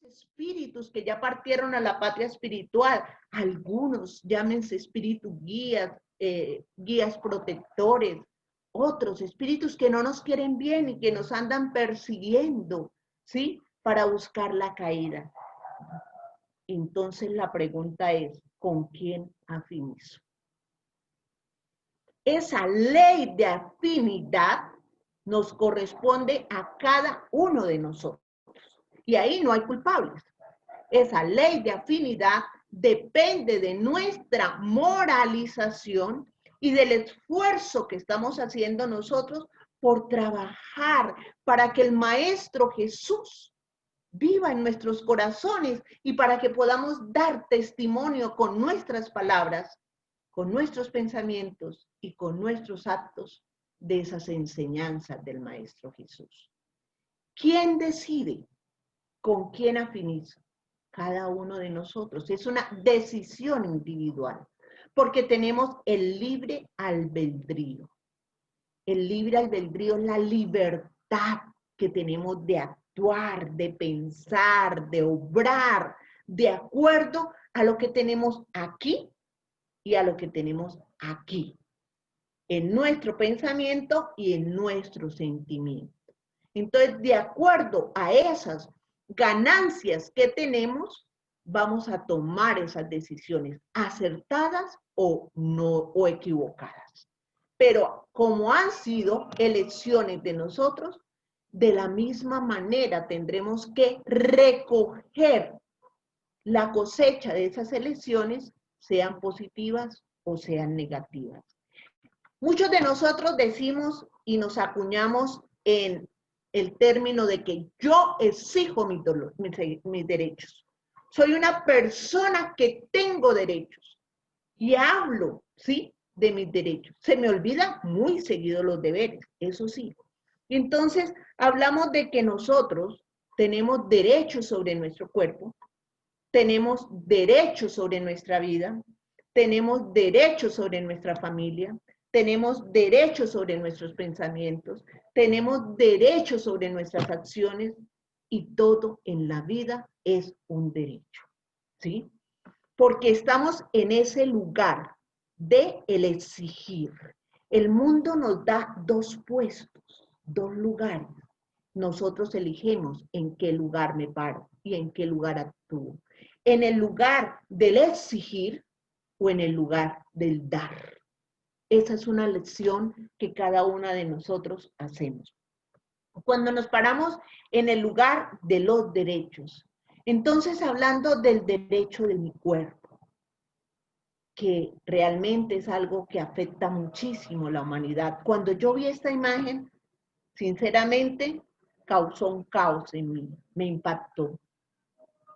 espíritus que ya partieron a la patria espiritual, algunos llámense espíritus guías, guías protectores, otros espíritus que no nos quieren bien y que nos andan persiguiendo, ¿sí? Para buscar la caída. Entonces la pregunta es, ¿con quién afinizo? Esa ley de afinidad nos corresponde a cada uno de nosotros. Y ahí no hay culpables. Esa ley de afinidad depende de nuestra moralización y del esfuerzo que estamos haciendo nosotros por trabajar para que el Maestro Jesús viva en nuestros corazones y para que podamos dar testimonio con nuestras palabras, con nuestros pensamientos y con nuestros actos de esas enseñanzas del Maestro Jesús. ¿Quién decide con quién afinizo? Cada uno de nosotros. Es una decisión individual, porque tenemos el libre albedrío. El libre albedrío es la libertad que tenemos de actuar, de pensar, de obrar, de acuerdo a lo que tenemos aquí y a lo que tenemos aquí, en nuestro pensamiento y en nuestro sentimiento. Entonces, de acuerdo a esas ganancias que tenemos, vamos a tomar esas decisiones acertadas o no, o equivocadas. Pero como han sido elecciones de nosotros, de la misma manera tendremos que recoger la cosecha de esas elecciones, sean positivas o sean negativas. Muchos de nosotros decimos y nos acuñamos en el término de que yo exijo mis derechos. Soy una persona que tengo derechos y hablo, ¿sí?, de mis derechos. Se me olvida muy seguido los deberes, eso sí. Entonces, hablamos de que nosotros tenemos derechos sobre nuestro cuerpo, tenemos derechos sobre nuestra vida, tenemos derechos sobre nuestra familia, tenemos derechos sobre nuestros pensamientos, tenemos derechos sobre nuestras acciones y todo en la vida es un derecho, ¿sí? Porque estamos en ese lugar de el exigir. El mundo nos da dos puestos, dos lugares. Nosotros elegimos en qué lugar me paro y en qué lugar actúo. En el lugar del exigir o en el lugar del dar. Esa es una lección que cada una de nosotros hacemos. Cuando nos paramos en el lugar de los derechos, entonces hablando del derecho de mi cuerpo, que realmente es algo que afecta muchísimo a la humanidad. Cuando yo vi esta imagen, sinceramente, causó un caos en mí, me impactó.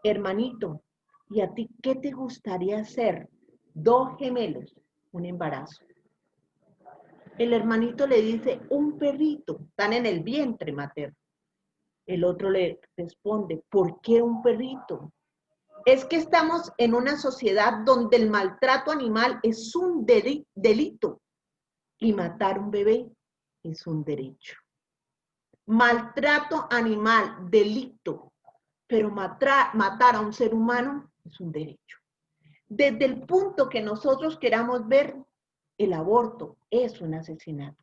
Hermanito, ¿y a ti qué te gustaría hacer? Dos gemelos, un embarazo. El hermanito le dice, un perrito, están en el vientre materno. El otro le responde, ¿por qué un perrito? Es que estamos en una sociedad donde el maltrato animal es un delito y matar un bebé es un derecho. Maltrato animal, delito, pero matar a un ser humano es un derecho. Desde el punto que nosotros queramos ver, el aborto es un asesinato.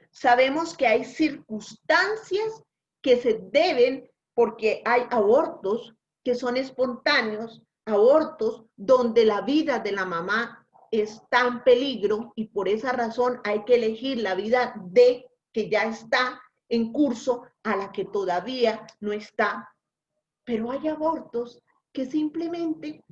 Sabemos que hay circunstancias que se deben, porque hay abortos que son espontáneos, abortos donde la vida de la mamá está en peligro y por esa razón hay que elegir la vida de que ya está en curso a la que todavía no está. Pero hay abortos que simplemente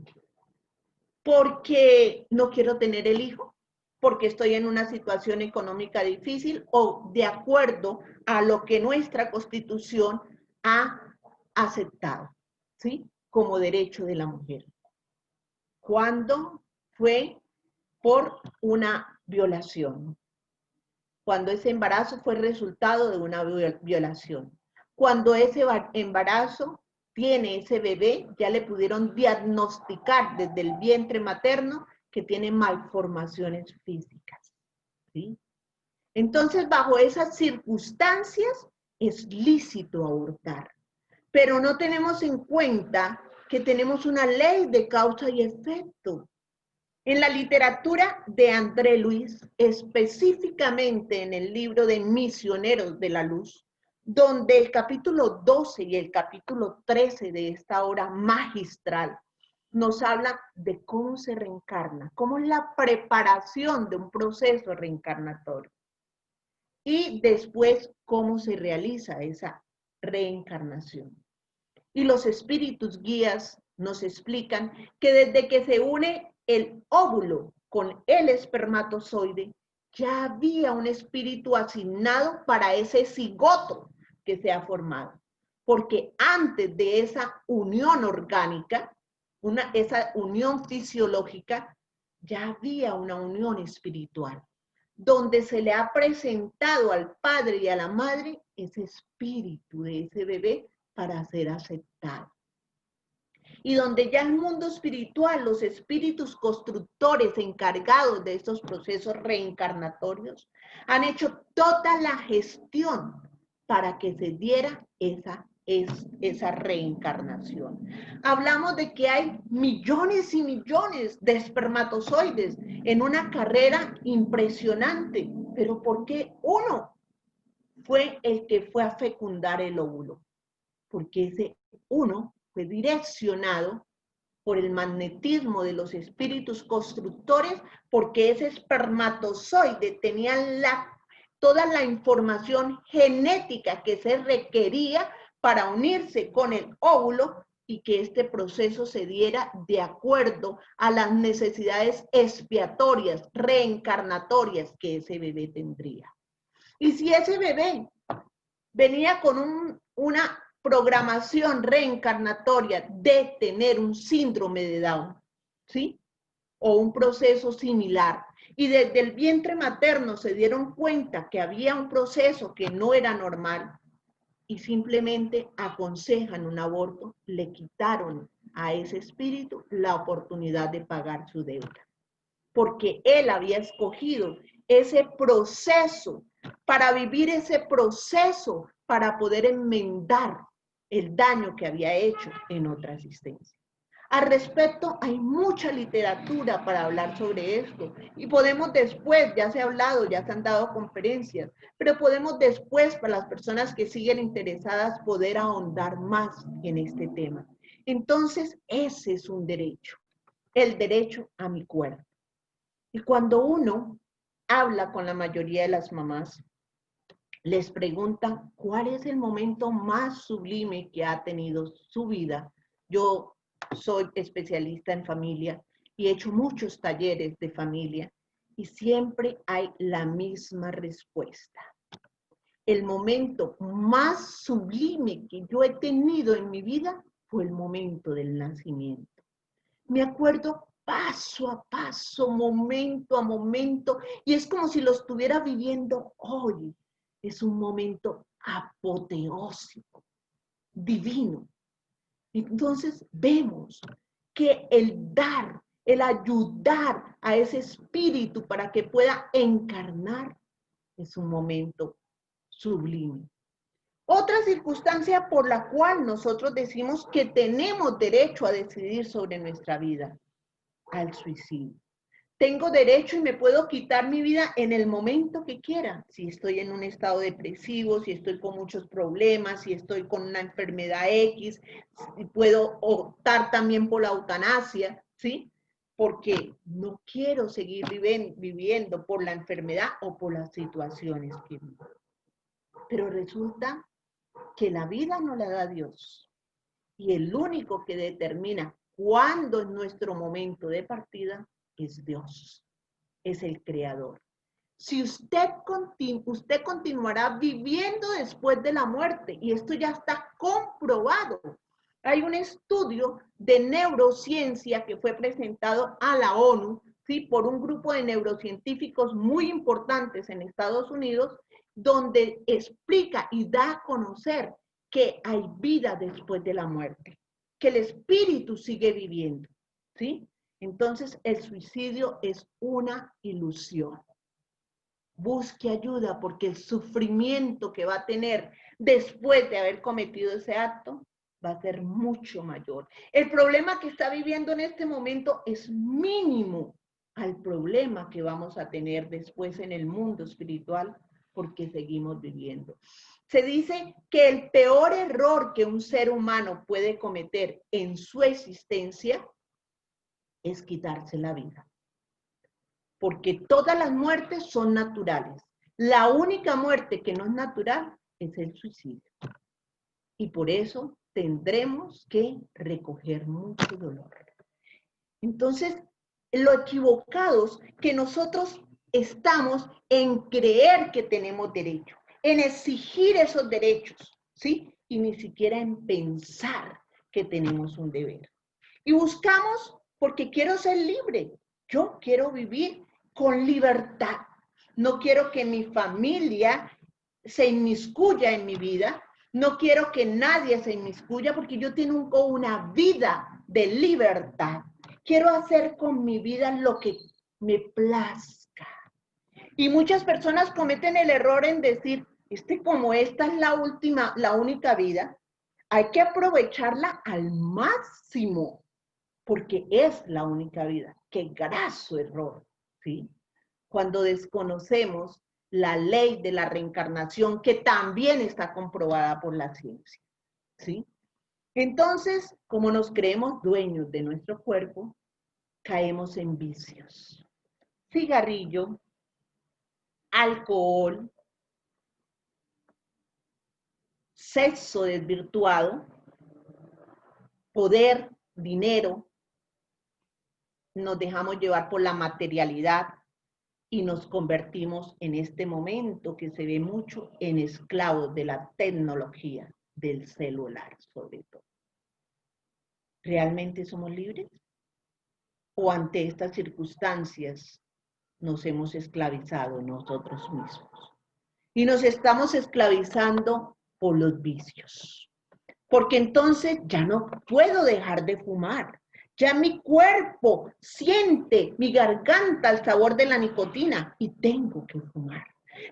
porque no quiero tener el hijo, porque estoy en una situación económica difícil o de acuerdo a lo que nuestra Constitución ha aceptado, ¿sí?, como derecho de la mujer. Cuando fue por una violación, cuando ese embarazo fue resultado de una violación, cuando ese embarazo tiene ese bebé, ya le pudieron diagnosticar desde el vientre materno que tiene malformaciones físicas, ¿sí? Entonces, bajo esas circunstancias, es lícito abortar. pero no tenemos en cuenta que tenemos una ley de causa y efecto. En la literatura de André Luis, específicamente en el libro de Misioneros de la Luz, donde el capítulo 12 y el capítulo 13 de esta obra magistral nos habla de cómo se reencarna, cómo es la preparación de un proceso reencarnatorio y después cómo se realiza esa reencarnación. Y los espíritus guías nos explican que desde que se une el óvulo con el espermatozoide, ya había un espíritu asignado para ese cigoto que se ha formado. Porque antes de esa unión orgánica, esa unión fisiológica, ya había una unión espiritual, donde se le ha presentado al padre y a la madre ese espíritu de ese bebé para ser aceptado. Y donde ya el mundo espiritual, los espíritus constructores encargados de estos procesos reencarnatorios, han hecho toda la gestión para que se diera esa reencarnación. Hablamos de que hay millones y millones de espermatozoides en una carrera impresionante, pero ¿por qué uno fue el que fue a fecundar el óvulo? Porque ese uno fue direccionado por el magnetismo de los espíritus constructores, porque ese espermatozoide tenía toda la información genética que se requería para unirse con el óvulo y que este proceso se diera de acuerdo a las necesidades expiatorias, reencarnatorias que ese bebé tendría. Y si ese bebé venía con una programación reencarnatoria de tener un síndrome de Down, ¿sí? O un proceso similar. Y desde el vientre materno se dieron cuenta que había un proceso que no era normal y simplemente aconsejan un aborto, le quitaron a ese espíritu la oportunidad de pagar su deuda. Porque él había escogido ese proceso para vivir ese proceso, para poder enmendar el daño que había hecho en otra existencia. Al respecto, hay mucha literatura para hablar sobre esto y podemos después, ya se ha hablado, ya se han dado conferencias, pero podemos después, para las personas que siguen interesadas, poder ahondar más en este tema. Entonces, ese es un derecho, el derecho a mi cuerpo. Y cuando uno habla con la mayoría de las mamás, les pregunta cuál es el momento más sublime que ha tenido su vida. Yo soy especialista en familia y he hecho muchos talleres de familia y siempre hay la misma respuesta. El momento más sublime que yo he tenido en mi vida fue el momento del nacimiento. Me acuerdo paso a paso, momento a momento, y es como si lo estuviera viviendo hoy. Es un momento apoteósico, divino. Entonces vemos que el dar, el ayudar a ese espíritu para que pueda encarnar, es un momento sublime. Otra circunstancia por la cual nosotros decimos que tenemos derecho a decidir sobre nuestra vida, al suicidio. Tengo derecho y me puedo quitar mi vida en el momento que quiera. Si estoy en un estado depresivo, si estoy con muchos problemas, si estoy con una enfermedad X, puedo optar también por la eutanasia, ¿sí? Porque no quiero seguir viviendo por la enfermedad o por las situaciones que vivo. Pero resulta que la vida no la da Dios. Y el único que determina cuándo es nuestro momento de partida es Dios, es el Creador. Si usted continuará viviendo después de la muerte, y esto ya está comprobado. Hay un estudio de neurociencia que fue presentado a la ONU, ¿sí? Por un grupo de neurocientíficos muy importantes en Estados Unidos, donde explica y da a conocer que hay vida después de la muerte, que el espíritu sigue viviendo, ¿sí? Entonces, el suicidio es una ilusión. Busque ayuda porque el sufrimiento que va a tener después de haber cometido ese acto va a ser mucho mayor. El problema que está viviendo en este momento es mínimo al problema que vamos a tener después en el mundo espiritual porque seguimos viviendo. Se dice que el peor error que un ser humano puede cometer en su existencia es quitarse la vida. Porque todas las muertes son naturales. La única muerte que no es natural es el suicidio. Y por eso tendremos que recoger mucho dolor. Entonces, lo equivocados que nosotros estamos en creer que tenemos derecho, en exigir esos derechos, ¿sí? Y ni siquiera en pensar que tenemos un deber. Y buscamos porque quiero ser libre. Yo quiero vivir con libertad. No quiero que mi familia se inmiscuya en mi vida. No quiero que nadie se inmiscuya porque yo tengo una vida de libertad. Quiero hacer con mi vida lo que me plazca. Y muchas personas cometen el error en decir, como esta es la única vida, hay que aprovecharla al máximo, porque es la única vida. Qué graso error, ¿sí? Cuando desconocemos la ley de la reencarnación, que también está comprobada por la ciencia, ¿sí? Entonces, como nos creemos dueños de nuestro cuerpo, caemos en vicios. Cigarrillo, alcohol, sexo desvirtuado, poder, dinero, nos dejamos llevar por la materialidad y nos convertimos en este momento que se ve mucho en esclavos de la tecnología, del celular sobre todo. ¿Realmente somos libres? ¿O ante estas circunstancias nos hemos esclavizado nosotros mismos? Y nos estamos esclavizando por los vicios. Porque entonces ya no puedo dejar de fumar. Ya mi cuerpo siente, mi garganta, el sabor de la nicotina y tengo que fumar.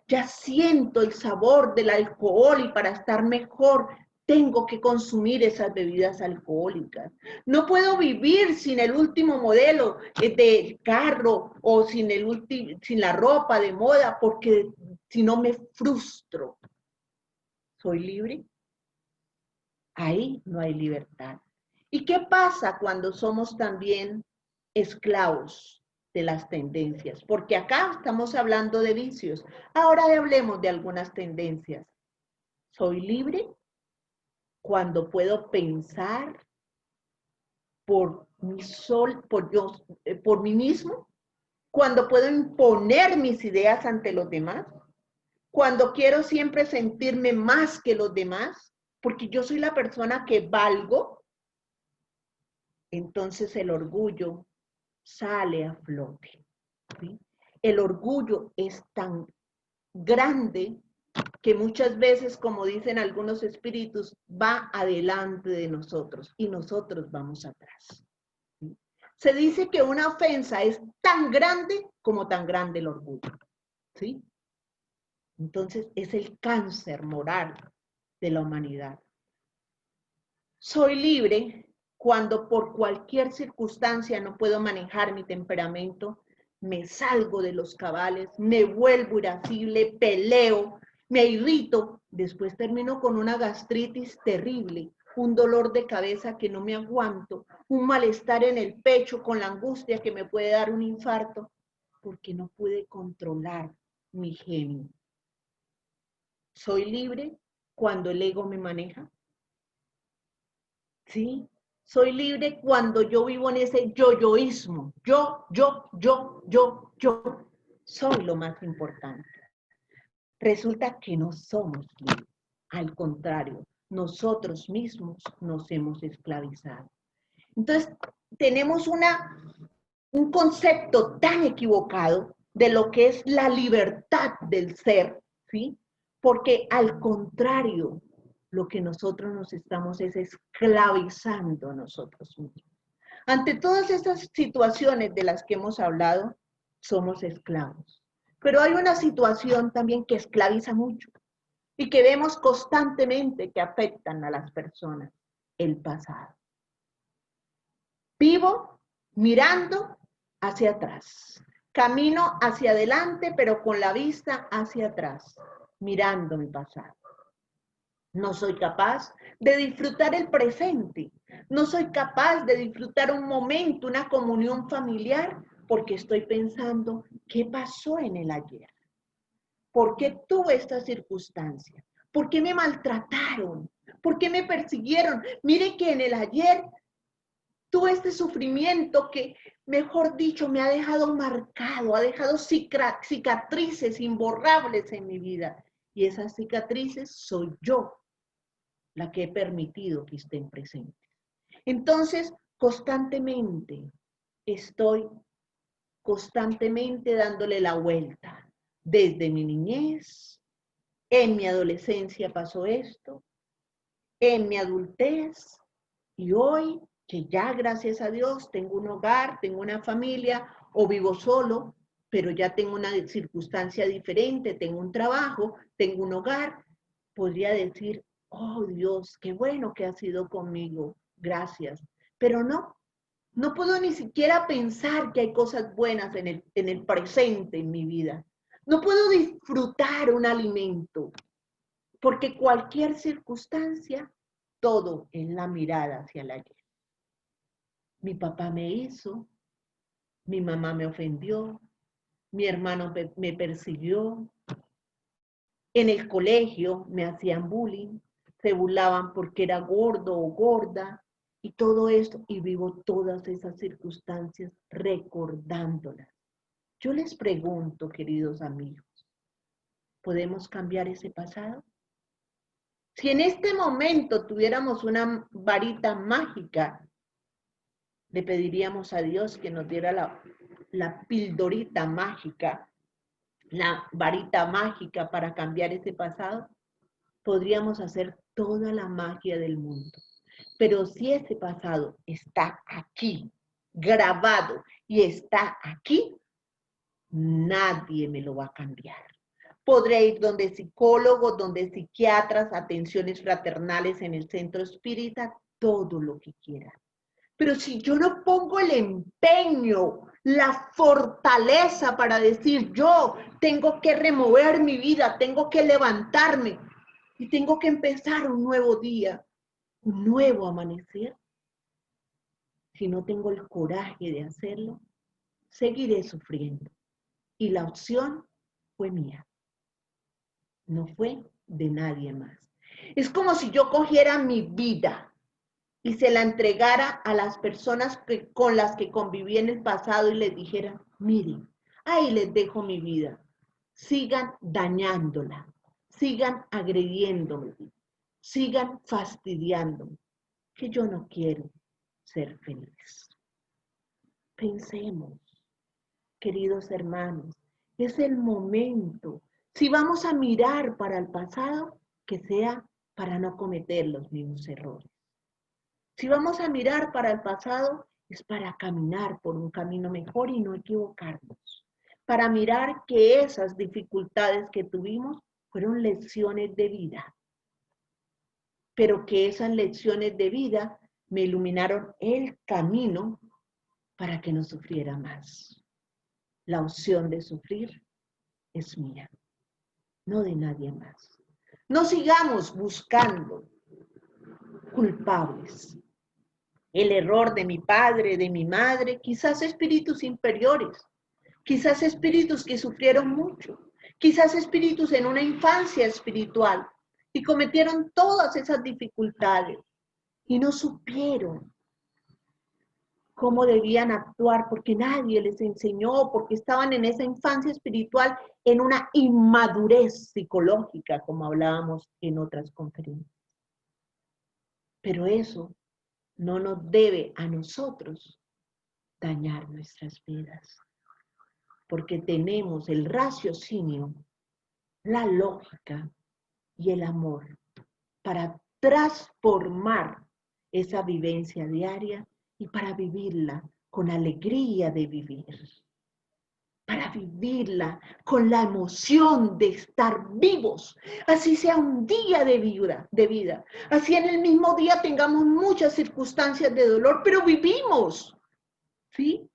Ya siento el sabor del alcohol y para estar mejor tengo que consumir esas bebidas alcohólicas. No puedo vivir sin el último modelo de carro o sin la ropa de moda porque si no me frustro. ¿Soy libre? Ahí no hay libertad. ¿Y qué pasa cuando somos también esclavos de las tendencias? Porque acá estamos hablando de vicios. Ahora hablemos de algunas tendencias. ¿Soy libre cuando puedo pensar por mí mismo? ¿Cuando puedo imponer mis ideas ante los demás? ¿Cuando quiero siempre sentirme más que los demás? Porque yo soy la persona que valgo. Entonces el orgullo sale a flote, ¿sí? El orgullo es tan grande que muchas veces, como dicen algunos espíritus, va adelante de nosotros y nosotros vamos atrás, ¿sí? Se dice que una ofensa es tan grande como tan grande el orgullo, ¿sí? Entonces es el cáncer moral de la humanidad. Soy libre cuando por cualquier circunstancia no puedo manejar mi temperamento, me salgo de los cabales, me vuelvo irascible, peleo, me irrito, después termino con una gastritis terrible, un dolor de cabeza que no me aguanto, un malestar en el pecho con la angustia que me puede dar un infarto, porque no pude controlar mi genio. Soy libre cuando el ego me maneja. ¿Sí? Soy libre cuando yo vivo en ese yo-yoísmo. Yo. Soy lo más importante. Resulta que no somos libres. Al contrario, nosotros mismos nos hemos esclavizado. Entonces, tenemos un concepto tan equivocado de lo que es la libertad del ser, ¿sí? Porque al contrario, lo que nosotros nos estamos es esclavizando a nosotros mismos. Ante todas estas situaciones de las que hemos hablado, somos esclavos. Pero hay una situación también que esclaviza mucho y que vemos constantemente que afectan a las personas. el pasado. Vivo mirando hacia atrás. Camino hacia adelante, pero con la vista hacia atrás, mirando mi pasado. No soy capaz de disfrutar el presente. No soy capaz de disfrutar un momento, una comunión familiar, porque estoy pensando, ¿qué pasó en el ayer? ¿Por qué tuve esta circunstancia? ¿Por qué me maltrataron? ¿Por qué me persiguieron? Mire que en el ayer tuve este sufrimiento que, mejor dicho, me ha dejado marcado, ha dejado cicatrices imborrables en mi vida. Y esas cicatrices soy yo la que he permitido que estén presentes. Entonces, estoy constantemente dándole la vuelta. Desde mi niñez, en mi adolescencia pasó esto, en mi adultez, y hoy que ya, gracias a Dios, tengo un hogar, tengo una familia, o vivo solo, pero ya tengo una circunstancia diferente, tengo un trabajo, tengo un hogar, podría decir, oh Dios, qué bueno que has sido conmigo, gracias. Pero no puedo ni siquiera pensar que hay cosas buenas en el presente en mi vida. No puedo disfrutar un alimento, porque cualquier circunstancia, todo es la mirada hacia el ayer. Mi papá me hizo, mi mamá me ofendió, mi hermano me persiguió, en el colegio me hacían bullying, se burlaban porque era gordo o gorda, y todo esto, y vivo todas esas circunstancias recordándolas. Yo les pregunto, queridos amigos, ¿podemos cambiar ese pasado? Si en este momento tuviéramos una varita mágica, le pediríamos a Dios que nos diera la pildorita mágica, la varita mágica para cambiar ese pasado. Podríamos hacer toda la magia del mundo. Pero si ese pasado está aquí, grabado, y está aquí, nadie me lo va a cambiar. Podré ir donde psicólogos, donde psiquiatras, atenciones fraternales en el centro espírita, todo lo que quiera. Pero si yo no pongo el empeño, la fortaleza para decir, yo tengo que remover mi vida, tengo que levantarme y tengo que empezar un nuevo día, un nuevo amanecer, si no tengo el coraje de hacerlo, seguiré sufriendo. Y la opción fue mía, no fue de nadie más. Es como si yo cogiera mi vida y se la entregara a las personas con las que conviví en el pasado y les dijera, miren, ahí les dejo mi vida, sigan dañándola, sigan agrediéndome, sigan fastidiándome, que yo no quiero ser feliz. Pensemos, queridos hermanos, es el momento. Si vamos a mirar para el pasado, que sea para no cometer los mismos errores. Si vamos a mirar para el pasado, es para caminar por un camino mejor y no equivocarnos. Para mirar que esas dificultades que tuvimos fueron lecciones de vida, pero que esas lecciones de vida me iluminaron el camino para que no sufriera más. La opción de sufrir es mía, no de nadie más. No sigamos buscando culpables. El error de mi padre, de mi madre, quizás espíritus inferiores, quizás espíritus que sufrieron mucho, quizás espíritus en una infancia espiritual y cometieron todas esas dificultades y no supieron cómo debían actuar porque nadie les enseñó, porque estaban en esa infancia espiritual en una inmadurez psicológica, como hablábamos en otras conferencias. Pero eso no nos debe a nosotros dañar nuestras vidas, porque tenemos el raciocinio, la lógica y el amor para transformar esa vivencia diaria y para vivirla con alegría de vivir. para vivirla con la emoción de estar vivos, así sea un día de vida, así en el mismo día tengamos muchas circunstancias de dolor, pero vivimos, ¿sí?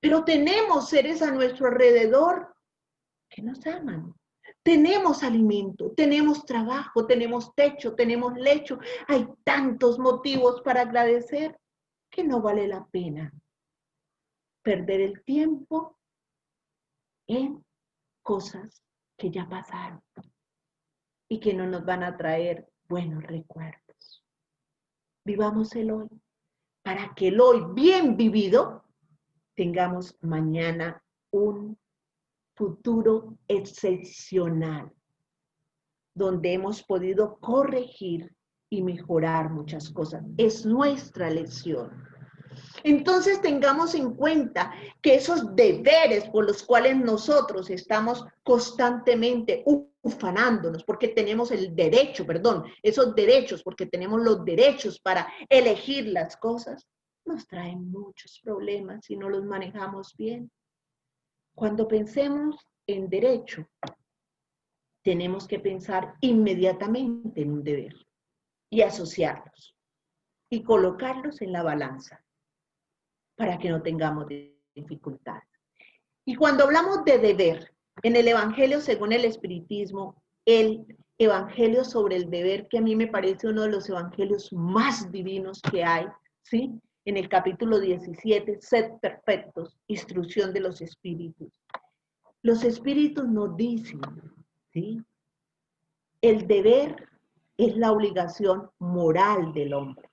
Pero tenemos seres a nuestro alrededor que nos aman. Tenemos alimento, tenemos trabajo, tenemos techo, tenemos lecho. Hay tantos motivos para agradecer que no vale la pena perder el tiempo en cosas que ya pasaron y que no nos van a traer buenos recuerdos. Vivamos el hoy para que el hoy bien vivido tengamos mañana un futuro excepcional, donde hemos podido corregir y mejorar muchas cosas. Es nuestra lección. Entonces tengamos en cuenta que esos deberes por los cuales nosotros estamos constantemente ufanándonos, porque tenemos el derecho, perdón, esos derechos, porque tenemos los derechos para elegir las cosas, nos traen muchos problemas si no los manejamos bien. Cuando pensemos en derecho, tenemos que pensar inmediatamente en un deber y asociarlos y colocarlos en la balanza para que no tengamos dificultades. Y cuando hablamos de deber, en el Evangelio según el Espiritismo, el Evangelio sobre el deber, que a mí me parece uno de los evangelios más divinos que hay, ¿sí? En el capítulo 17, sed perfectos, instrucción de los espíritus. Los espíritus nos dicen, ¿sí? El deber es la obligación moral del hombre.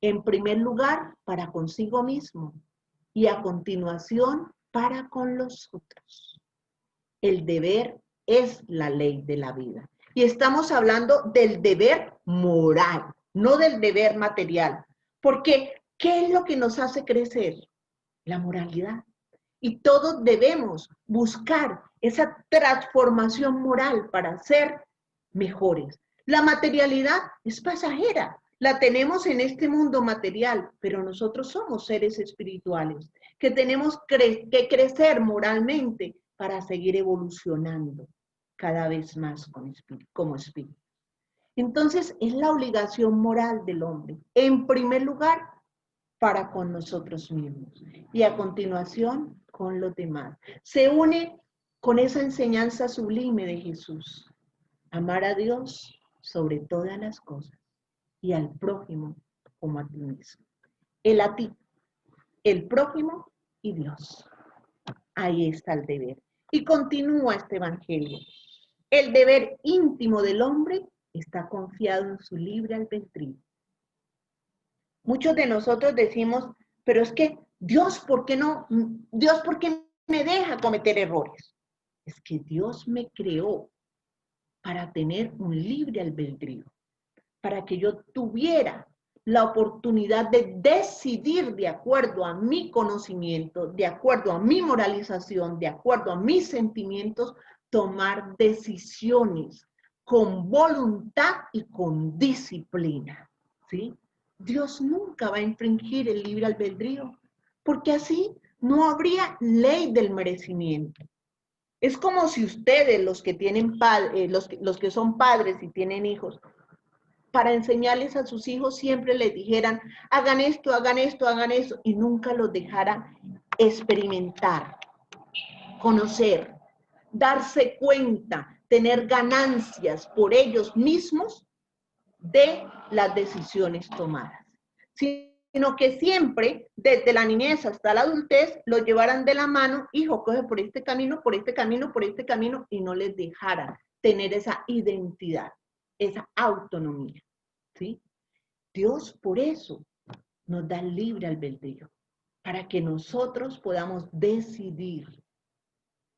En primer lugar, para consigo mismo y a continuación para con los otros. El deber es la ley de la vida. Y estamos hablando del deber moral, no del deber material. Porque, ¿qué es lo que nos hace crecer? La moralidad. Y todos debemos buscar esa transformación moral para ser mejores. La materialidad es pasajera, la tenemos en este mundo material, pero nosotros somos seres espirituales que tenemos que crecer moralmente para seguir evolucionando cada vez más como espíritu. Entonces, es la obligación moral del hombre, en primer lugar, para con nosotros mismos y a continuación con los demás. Se une con esa enseñanza sublime de Jesús. Amar a Dios sobre todas las cosas y al prójimo como a ti mismo. El a ti, el prójimo y Dios. Ahí está el deber. Y continúa este evangelio. El deber íntimo del hombre está confiado en su libre albedrío. Muchos de nosotros decimos, pero es que Dios, ¿por qué no? Dios, ¿por qué me deja cometer errores? Es que Dios me creó para tener un libre albedrío, para que yo tuviera la oportunidad de decidir de acuerdo a mi conocimiento, de acuerdo a mi moralización, de acuerdo a mis sentimientos, tomar decisiones con voluntad y con disciplina, ¿sí? Dios nunca va a infringir el libre albedrío, porque así no habría ley del merecimiento. Es como si ustedes, los que tienen los que son padres y tienen hijos, para enseñarles a sus hijos siempre les dijeran, hagan esto, hagan esto, hagan eso, y nunca los dejaran experimentar, conocer, darse cuenta, tener ganancias por ellos mismos de las decisiones tomadas, sino que siempre, desde la niñez hasta la adultez, lo llevaran de la mano, hijo, coge por este camino, por este camino, por este camino, y no les dejaran tener esa identidad, esa autonomía, ¿sí? Dios por eso nos da libre albedrío, para que nosotros podamos decidir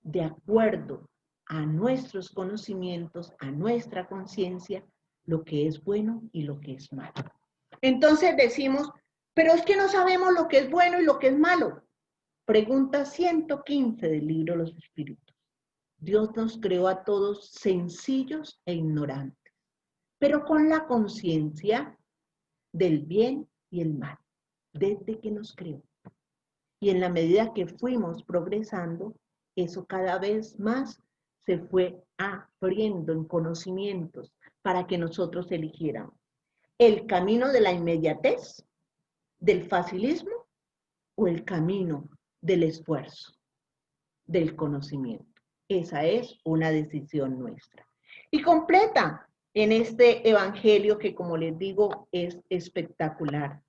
de acuerdo a nuestros conocimientos, a nuestra conciencia, lo que es bueno y lo que es malo. Entonces decimos, pero es que no sabemos lo que es bueno y lo que es malo. Pregunta 115 del libro Los Espíritus. Dios nos creó a todos sencillos e ignorantes, pero con la conciencia del bien y el mal, desde que nos creó. Y en la medida que fuimos progresando, eso cada vez más se fue abriendo en conocimientos para que nosotros eligiéramos el camino de la inmediatez, del facilismo o el camino del esfuerzo, del conocimiento. Esa es una decisión nuestra. Y completa en este evangelio que, como les digo, es espectacular.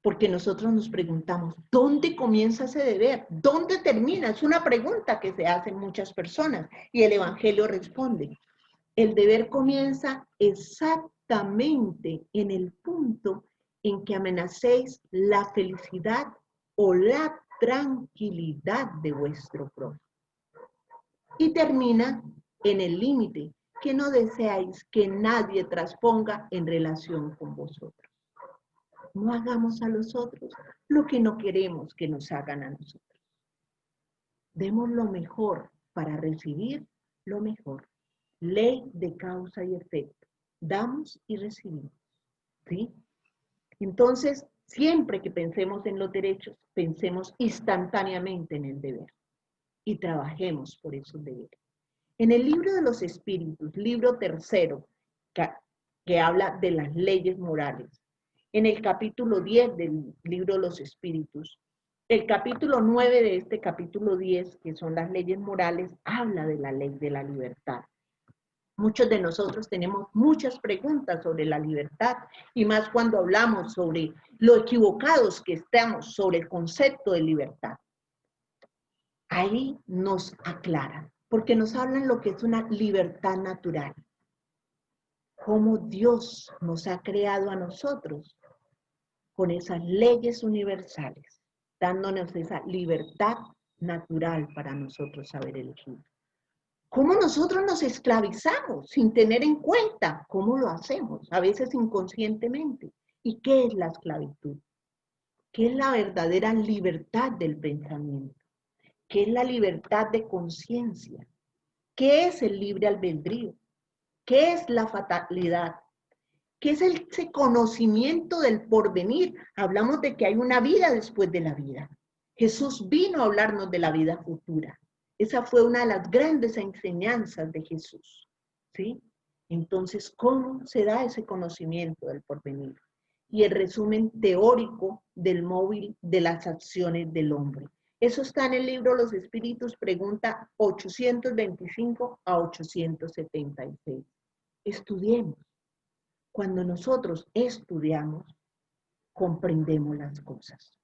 Porque nosotros nos preguntamos, ¿dónde comienza ese deber? ¿Dónde termina? Es una pregunta que se hacen muchas personas y el evangelio responde. El deber comienza exactamente en el punto en que amenacéis la felicidad o la tranquilidad de vuestro prójimo. Y termina en el límite que no deseáis que nadie trasponga en relación con vosotros. No hagamos a los otros lo que no queremos que nos hagan a nosotros. Demos lo mejor para recibir lo mejor. Ley de causa y efecto. Damos y recibimos. ¿Sí? Entonces, siempre que pensemos en los derechos, pensemos instantáneamente en el deber y trabajemos por esos deberes. En el libro de los espíritus, libro tercero, que habla de las leyes morales, en el capítulo 10 del libro de los espíritus, el capítulo 9 de este capítulo 10, que son las leyes morales, habla de la ley de la libertad. Muchos de nosotros tenemos muchas preguntas sobre la libertad y más cuando hablamos sobre lo equivocados que estamos sobre el concepto de libertad. Ahí nos aclaran, porque nos hablan lo que es una libertad natural. Cómo Dios nos ha creado a nosotros con esas leyes universales, dándonos esa libertad natural para nosotros saber elegir. ¿Cómo nosotros nos esclavizamos sin tener en cuenta cómo lo hacemos, a veces inconscientemente? ¿Y qué es la esclavitud? ¿Qué es la verdadera libertad del pensamiento? ¿Qué es la libertad de conciencia? ¿Qué es el libre albedrío? ¿Qué es la fatalidad? ¿Qué es ese conocimiento del porvenir? Hablamos de que hay una vida después de la vida. Jesús vino a hablarnos de la vida futura. Esa fue una de las grandes enseñanzas de Jesús, ¿sí? Entonces, ¿cómo se da ese conocimiento del porvenir? Y el resumen teórico del móvil de las acciones del hombre. Eso está en el libro Los Espíritus, pregunta 825 a 876. Estudiemos. Cuando nosotros estudiamos, comprendemos las cosas.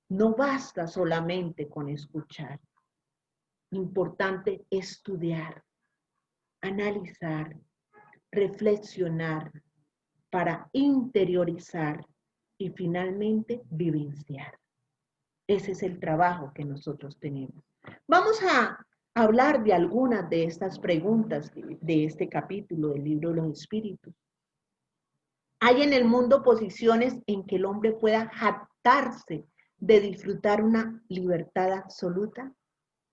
No basta solamente con escuchar. Importante estudiar, analizar, reflexionar para interiorizar y finalmente vivenciar. Ese es el trabajo que nosotros tenemos. Vamos a hablar de algunas de estas preguntas de este capítulo del libro de los Espíritus. ¿Hay en el mundo posiciones en que el hombre pueda jactarse de disfrutar una libertad absoluta?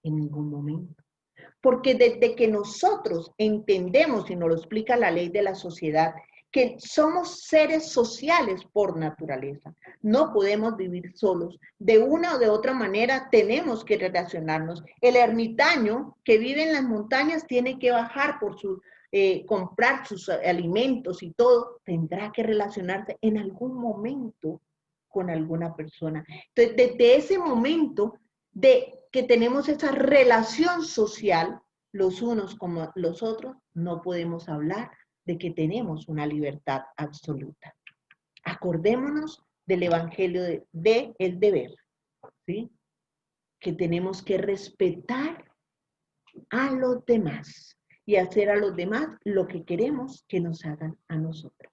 En ningún momento. Porque desde que nosotros entendemos, y nos lo explica la ley de la sociedad, que somos seres sociales por naturaleza, no podemos vivir solos. De una o de otra manera tenemos que relacionarnos. El ermitaño que vive en las montañas tiene que bajar por comprar sus alimentos y todo, tendrá que relacionarse en algún momento con alguna persona. Entonces, desde ese momento de que tenemos esa relación social, los unos como los otros, no podemos hablar de que tenemos una libertad absoluta. Acordémonos del evangelio de el deber, ¿sí? Que tenemos que respetar a los demás y hacer a los demás lo que queremos que nos hagan a nosotros,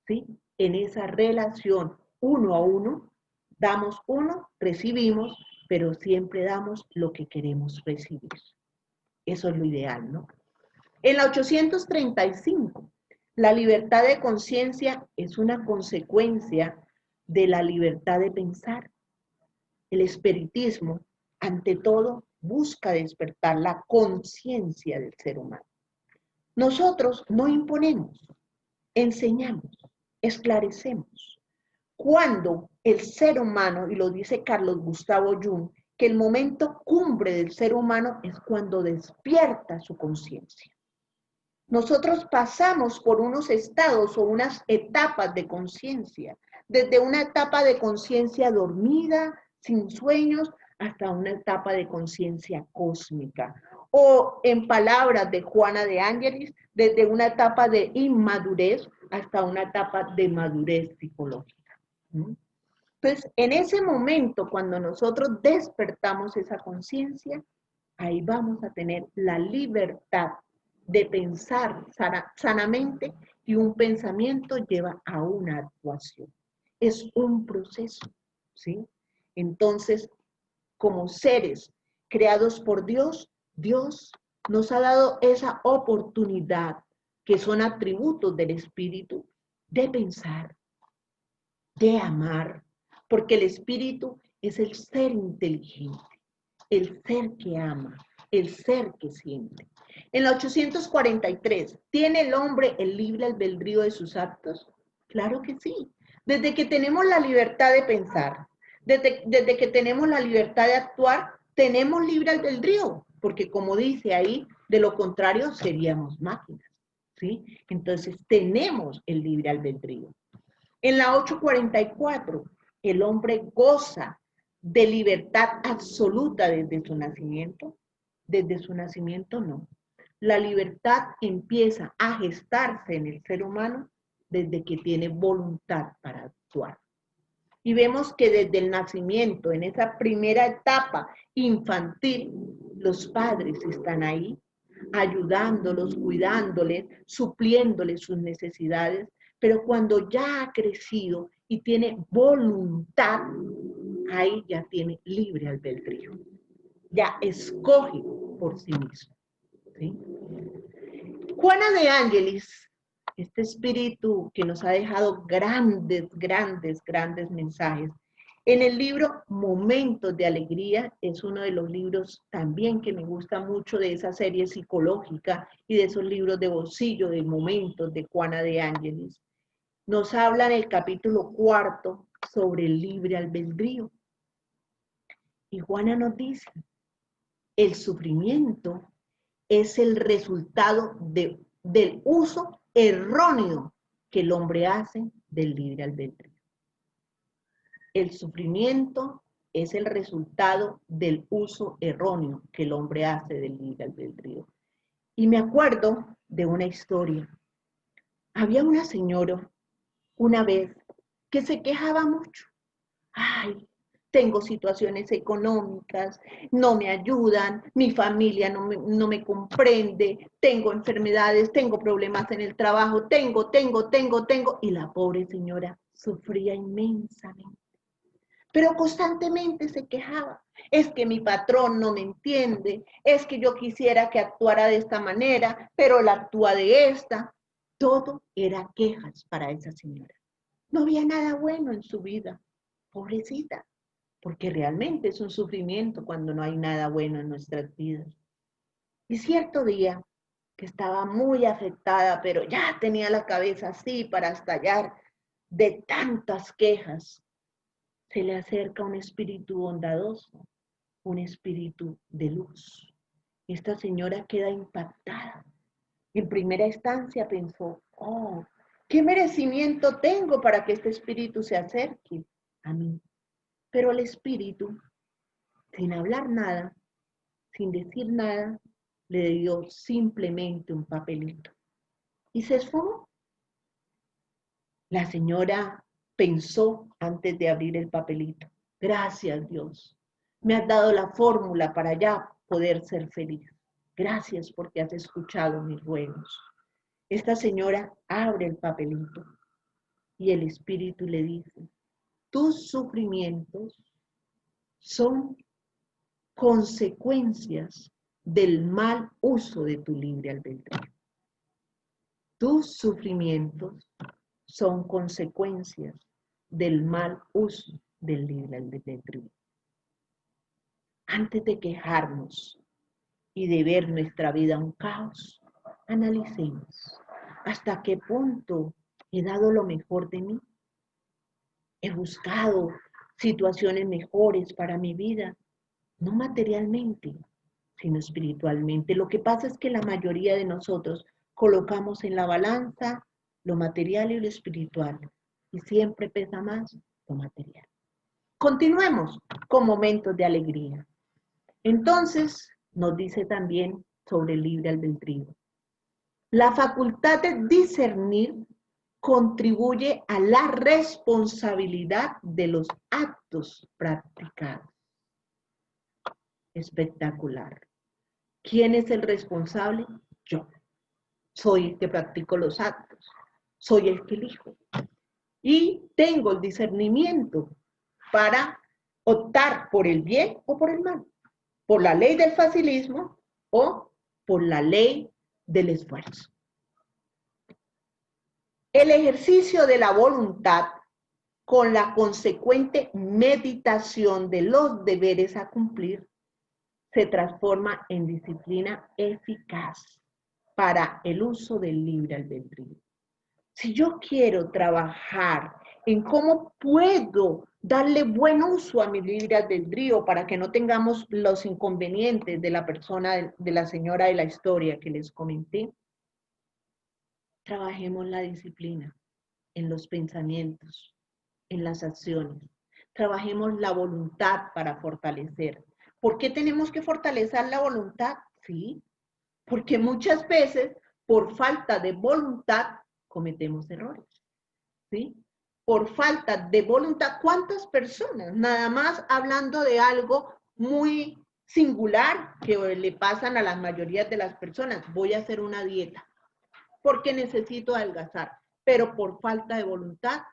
¿sí? En esa relación uno a uno, damos uno, recibimos, pero siempre damos lo que queremos recibir. Eso es lo ideal, ¿no? En la 835, la libertad de conciencia es una consecuencia de la libertad de pensar. El espiritismo, ante todo, busca despertar la conciencia del ser humano. Nosotros no imponemos, enseñamos, esclarecemos. Cuando el ser humano, y lo dice Carlos Gustavo Jung, que el momento cumbre del ser humano es cuando despierta su conciencia. Nosotros pasamos por unos estados o unas etapas de conciencia, desde una etapa de conciencia dormida, sin sueños, hasta una etapa de conciencia cósmica. O en palabras de Juana de Ángelis, desde una etapa de inmadurez hasta una etapa de madurez psicológica. Entonces, en ese momento, cuando nosotros despertamos esa conciencia, ahí vamos a tener la libertad de pensar sanamente, y un pensamiento lleva a una actuación. Es un proceso, ¿sí? Entonces, como seres creados por Dios, Dios nos ha dado esa oportunidad, que son atributos del Espíritu, de pensar, de amar, porque el Espíritu es el ser inteligente, el ser que ama, el ser que siente. En la 843, ¿tiene el hombre el libre albedrío de sus actos? Claro que sí. Desde que tenemos la libertad de pensar, desde que tenemos la libertad de actuar, tenemos libre albedrío, porque como dice ahí, de lo contrario seríamos máquinas, ¿sí? Entonces tenemos el libre albedrío. En la 844, el hombre goza de libertad absoluta desde su nacimiento. Desde su nacimiento no. La libertad empieza a gestarse en el ser humano desde que tiene voluntad para actuar. Y vemos que desde el nacimiento, en esa primera etapa infantil, los padres están ahí, ayudándolos, cuidándoles, supliéndoles sus necesidades, pero cuando ya ha crecido y tiene voluntad, ahí ya tiene libre albedrío, ya escoge por sí mismo, ¿sí? Juana de Ángelis, este espíritu que nos ha dejado grandes, grandes, grandes mensajes. En el libro Momentos de Alegría, es uno de los libros también que me gusta mucho de esa serie psicológica y de esos libros de bolsillo de momentos de Juana de Ángelis. Nos habla en el capítulo 4 sobre el libre albedrío. Y Juana nos dice, el sufrimiento es el resultado del uso erróneo que el hombre hace del libre albedrío. El sufrimiento es el resultado del uso erróneo que el hombre hace del libre albedrío. Y me acuerdo de una historia. Había una señora una vez que se quejaba mucho. Ay, tengo situaciones económicas, no me ayudan, mi familia no me comprende, tengo enfermedades, tengo problemas en el trabajo, tengo, y la pobre señora sufría inmensamente. Pero constantemente se quejaba. Es que mi patrón no me entiende, es que yo quisiera que actuara de esta manera, pero él actúa de esta. Todo era quejas para esa señora. No había nada bueno en su vida, pobrecita, porque realmente es un sufrimiento cuando no hay nada bueno en nuestras vidas. Y cierto día, que estaba muy afectada, pero ya tenía la cabeza así para estallar de tantas quejas, se le acerca un espíritu bondadoso, un espíritu de luz. Esta señora queda impactada. En primera instancia pensó, oh, ¿qué merecimiento tengo para que este espíritu se acerque a mí? Pero el espíritu, sin hablar nada, sin decir nada, le dio simplemente un papelito y se esfumó. La señora pensó antes de abrir el papelito, gracias Dios, me has dado la fórmula para ya poder ser feliz. Gracias porque has escuchado mis ruegos. Esta señora abre el papelito y el espíritu le dice, tus sufrimientos son consecuencias del mal uso de tu libre albedrío. Tus sufrimientos son consecuencias del mal uso del libre albedrío. Antes de quejarnos y de ver nuestra vida un caos, analicemos hasta qué punto he dado lo mejor de mí. He buscado situaciones mejores para mi vida. no materialmente, sino espiritualmente. Lo que pasa es que la mayoría de nosotros colocamos en la balanza lo material y lo espiritual, y siempre pesa más lo material. Continuemos con momentos de alegría. Entonces, nos dice también sobre el libre albedrío. La facultad de discernir contribuye a la responsabilidad de los actos practicados. Espectacular. ¿Quién es el responsable? Yo. Soy el que practico los actos. Soy el que elijo. Y tengo el discernimiento para optar por el bien o por el mal. Por la ley del facilismo o por la ley del esfuerzo. El ejercicio de la voluntad con la consecuente meditación de los deberes a cumplir se transforma en disciplina eficaz para el uso del libre albedrío. Si yo quiero trabajar en cómo puedo darle buen uso a mi libre albedrío para que no tengamos los inconvenientes de la persona, de la señora de la historia que les comenté, trabajemos la disciplina en los pensamientos, en las acciones. Trabajemos la voluntad para fortalecer. ¿Por qué tenemos que fortalecer la voluntad? Sí, porque muchas veces por falta de voluntad cometemos errores. ¿Sí? Por falta de voluntad, ¿cuántas personas? Nada más hablando de algo muy singular que le pasan a la mayoría de las personas. Voy a hacer una dieta porque necesito adelgazar, pero por falta de voluntad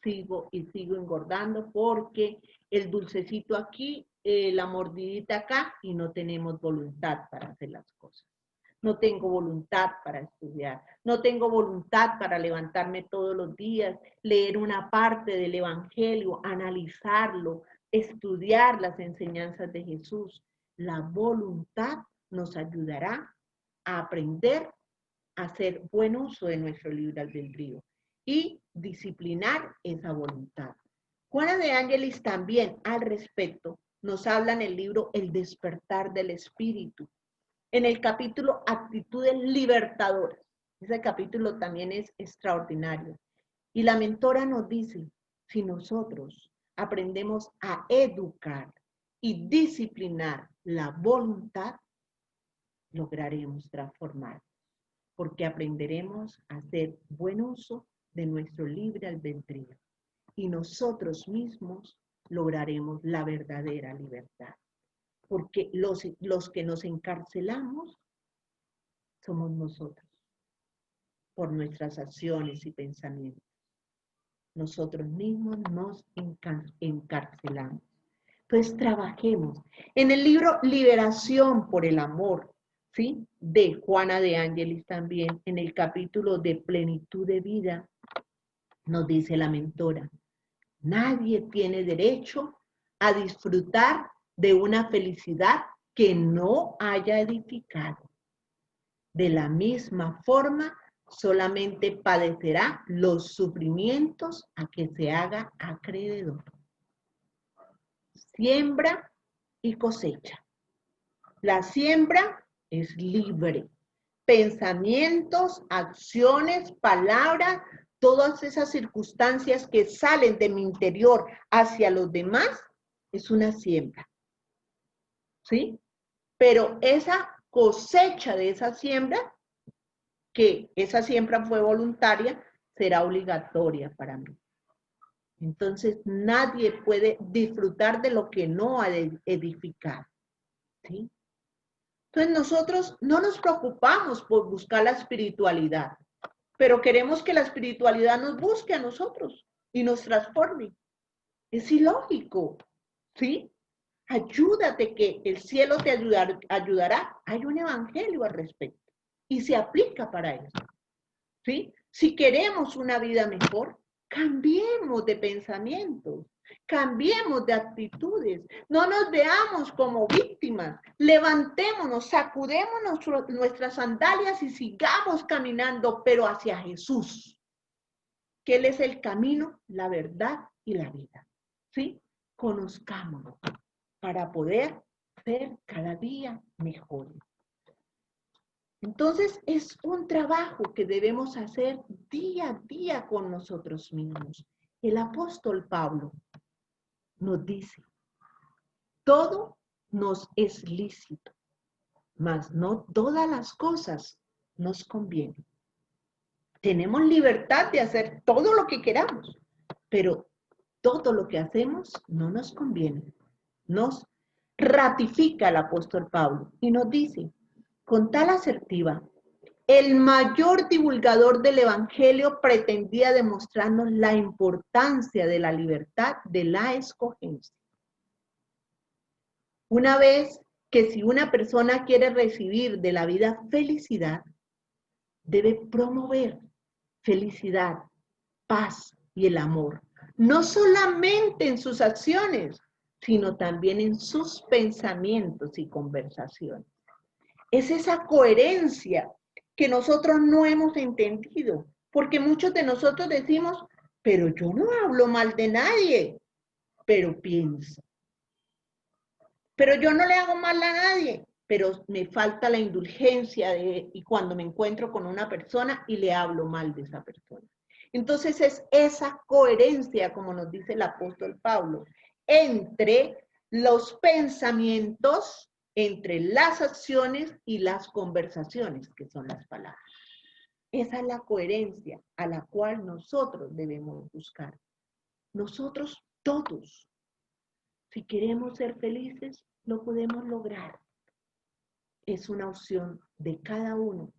sigo engordando porque el dulcecito aquí, la mordidita acá y no tenemos voluntad para hacer las cosas. No tengo voluntad para estudiar, no tengo voluntad para levantarme todos los días, leer una parte del Evangelio, analizarlo, estudiar las enseñanzas de Jesús. La voluntad nos ayudará a aprender a hacer buen uso de nuestro libre albedrío y disciplinar esa voluntad. Juana de Ángelis también al respecto nos habla en el libro El despertar del espíritu, en el capítulo Actitudes Libertadoras. Ese capítulo también es extraordinario. Y la mentora nos dice, si nosotros aprendemos a educar y disciplinar la voluntad, lograremos transformar, porque aprenderemos a hacer buen uso de nuestro libre albedrío y nosotros mismos lograremos la verdadera libertad. Porque los que nos encarcelamos somos nosotros, por nuestras acciones y pensamientos. Nosotros mismos nos encarcelamos. Entonces trabajemos. En el libro Liberación por el Amor, ¿sí? De Juana de Ángelis también, en el capítulo de Plenitud de Vida, nos dice la mentora, nadie tiene derecho a disfrutar de una felicidad que no haya edificado. De la misma forma, solamente padecerá los sufrimientos a que se haga acreedor. Siembra y cosecha. La siembra es libre. Pensamientos, acciones, palabras, todas esas circunstancias que salen de mi interior hacia los demás, es una siembra. ¿Sí? Pero esa cosecha de esa siembra, que esa siembra fue voluntaria, será obligatoria para mí. Entonces, nadie puede disfrutar de lo que no ha edificado. ¿Sí? Entonces, nosotros no nos preocupamos por buscar la espiritualidad, pero queremos que la espiritualidad nos busque a nosotros y nos transforme. Es ilógico, ¿sí? Ayúdate que el cielo te ayudará. Hay un evangelio al respecto y se aplica para eso, ¿sí? Si queremos una vida mejor, cambiemos de pensamientos, cambiemos de actitudes, no nos veamos como víctimas, levantémonos, sacudémonos nuestras sandalias y sigamos caminando, pero hacia Jesús, que Él es el camino, la verdad y la vida, ¿sí? Conozcámonos. para poder ser cada día mejores. Entonces es un trabajo que debemos hacer día a día con nosotros mismos. El apóstol Pablo nos dice, todo nos es lícito, mas no todas las cosas nos convienen. Tenemos libertad de hacer todo lo que queramos, pero todo lo que hacemos no nos conviene. Nos ratifica el apóstol Pablo y nos dice, con tal asertiva, el mayor divulgador del Evangelio pretendía demostrarnos la importancia de la libertad de la escogencia. Una vez que si una persona quiere recibir de la vida felicidad, debe promover felicidad, paz y el amor, no solamente en sus acciones, sino también en sus pensamientos y conversaciones. Es esa coherencia que nosotros no hemos entendido, porque muchos de nosotros decimos, pero yo no hablo mal de nadie, pero pienso. Pero yo no le hago mal a nadie, pero me falta la indulgencia y cuando me encuentro con una persona y le hablo mal de esa persona. Entonces es esa coherencia, como nos dice el apóstol Pablo, entre los pensamientos, entre las acciones y las conversaciones, que son las palabras. Esa es la coherencia a la cual nosotros debemos buscar. Nosotros todos, si queremos ser felices, lo podemos lograr. Es una opción de cada uno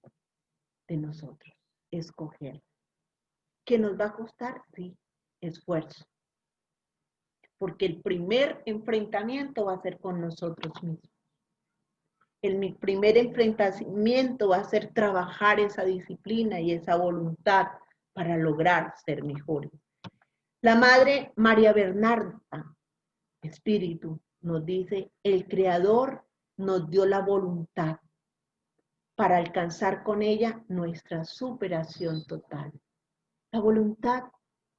de nosotros, escoger. ¿Qué nos va a costar? Sí, esfuerzo. Porque el primer enfrentamiento va a ser con nosotros mismos. El primer enfrentamiento va a ser trabajar esa disciplina y esa voluntad para lograr ser mejores. La madre María Bernarda, Espíritu, nos dice, el Creador nos dio la voluntad para alcanzar con ella nuestra superación total. La voluntad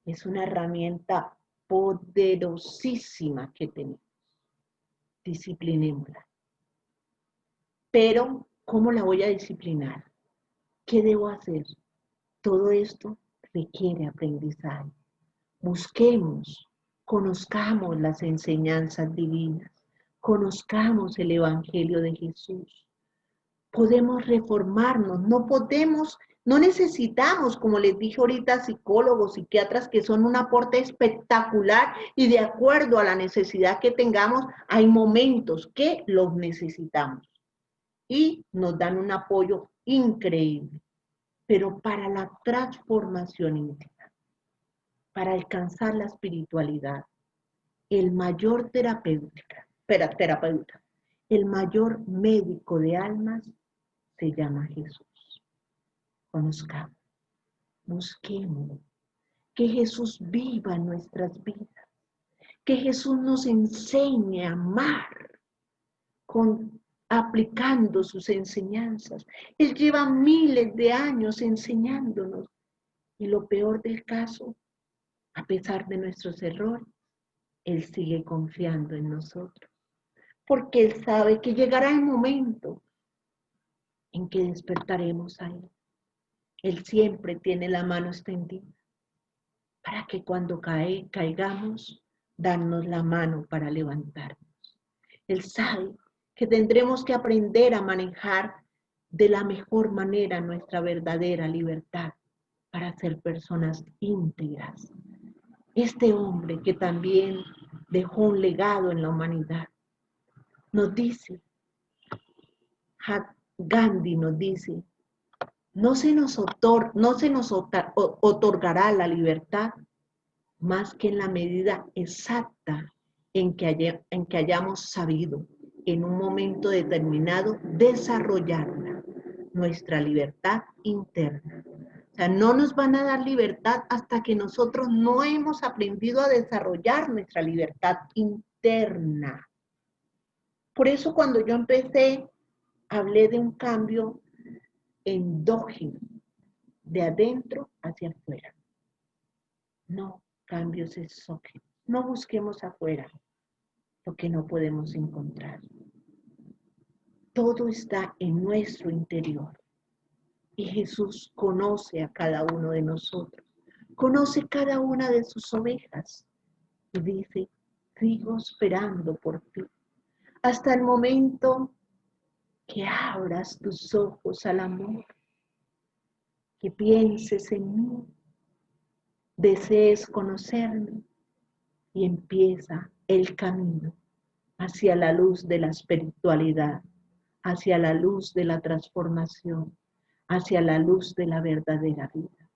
es una herramienta poderosísima que tenemos. Disciplinémosla. Pero, ¿cómo la voy a disciplinar? ¿Qué debo hacer? Todo esto requiere aprendizaje. Busquemos, conozcamos las enseñanzas divinas, conozcamos el Evangelio de Jesús. Podemos reformarnos, no necesitamos, como les dije ahorita, psicólogos, psiquiatras que son un aporte espectacular y de acuerdo a la necesidad que tengamos, hay momentos que los necesitamos y nos dan un apoyo increíble. Pero para la transformación íntima, para alcanzar la espiritualidad, el mayor terapeuta, el mayor médico de almas se llama Jesús. Conozcamos, busquemos, que Jesús viva en nuestras vidas, que Jesús nos enseñe a amar aplicando sus enseñanzas. Él lleva miles de años enseñándonos y lo peor del caso, a pesar de nuestros errores, Él sigue confiando en nosotros, porque Él sabe que llegará el momento en que despertaremos a Él. Él siempre tiene la mano extendida para que cuando caigamos, darnos la mano para levantarnos. Él sabe que tendremos que aprender a manejar de la mejor manera nuestra verdadera libertad para ser personas íntegras. Este hombre que también dejó un legado en la humanidad, nos dice, Gandhi nos dice, no se nos otorgará la libertad más que en la medida exacta en que hayamos sabido en un momento determinado desarrollarla, nuestra libertad interna. O sea, no nos van a dar libertad hasta que nosotros no hemos aprendido a desarrollar nuestra libertad interna. Por eso cuando yo empecé, hablé de un cambio endógeno, de adentro hacia afuera. No cambios exógenos. No busquemos afuera. lo que no podemos encontrar. Todo está en nuestro interior. Y Jesús conoce a cada uno de nosotros, conoce cada una de sus ovejas y dice, sigo esperando por ti, hasta el momento que abras tus ojos al amor, que pienses en mí, desees conocerme y empieza el camino hacia la luz de la espiritualidad, hacia la luz de la transformación, hacia la luz de la verdadera vida.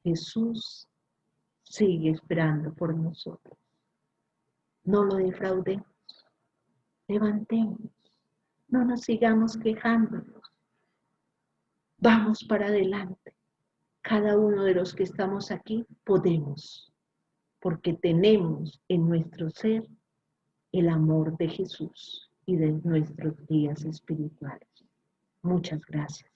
Jesús sigue esperando por nosotros. No lo defraudemos. Levantemos. No nos sigamos quejándonos. Vamos para adelante. Cada uno de los que estamos aquí podemos, porque tenemos en nuestro ser el amor de Jesús y de nuestros guías espirituales. Muchas gracias.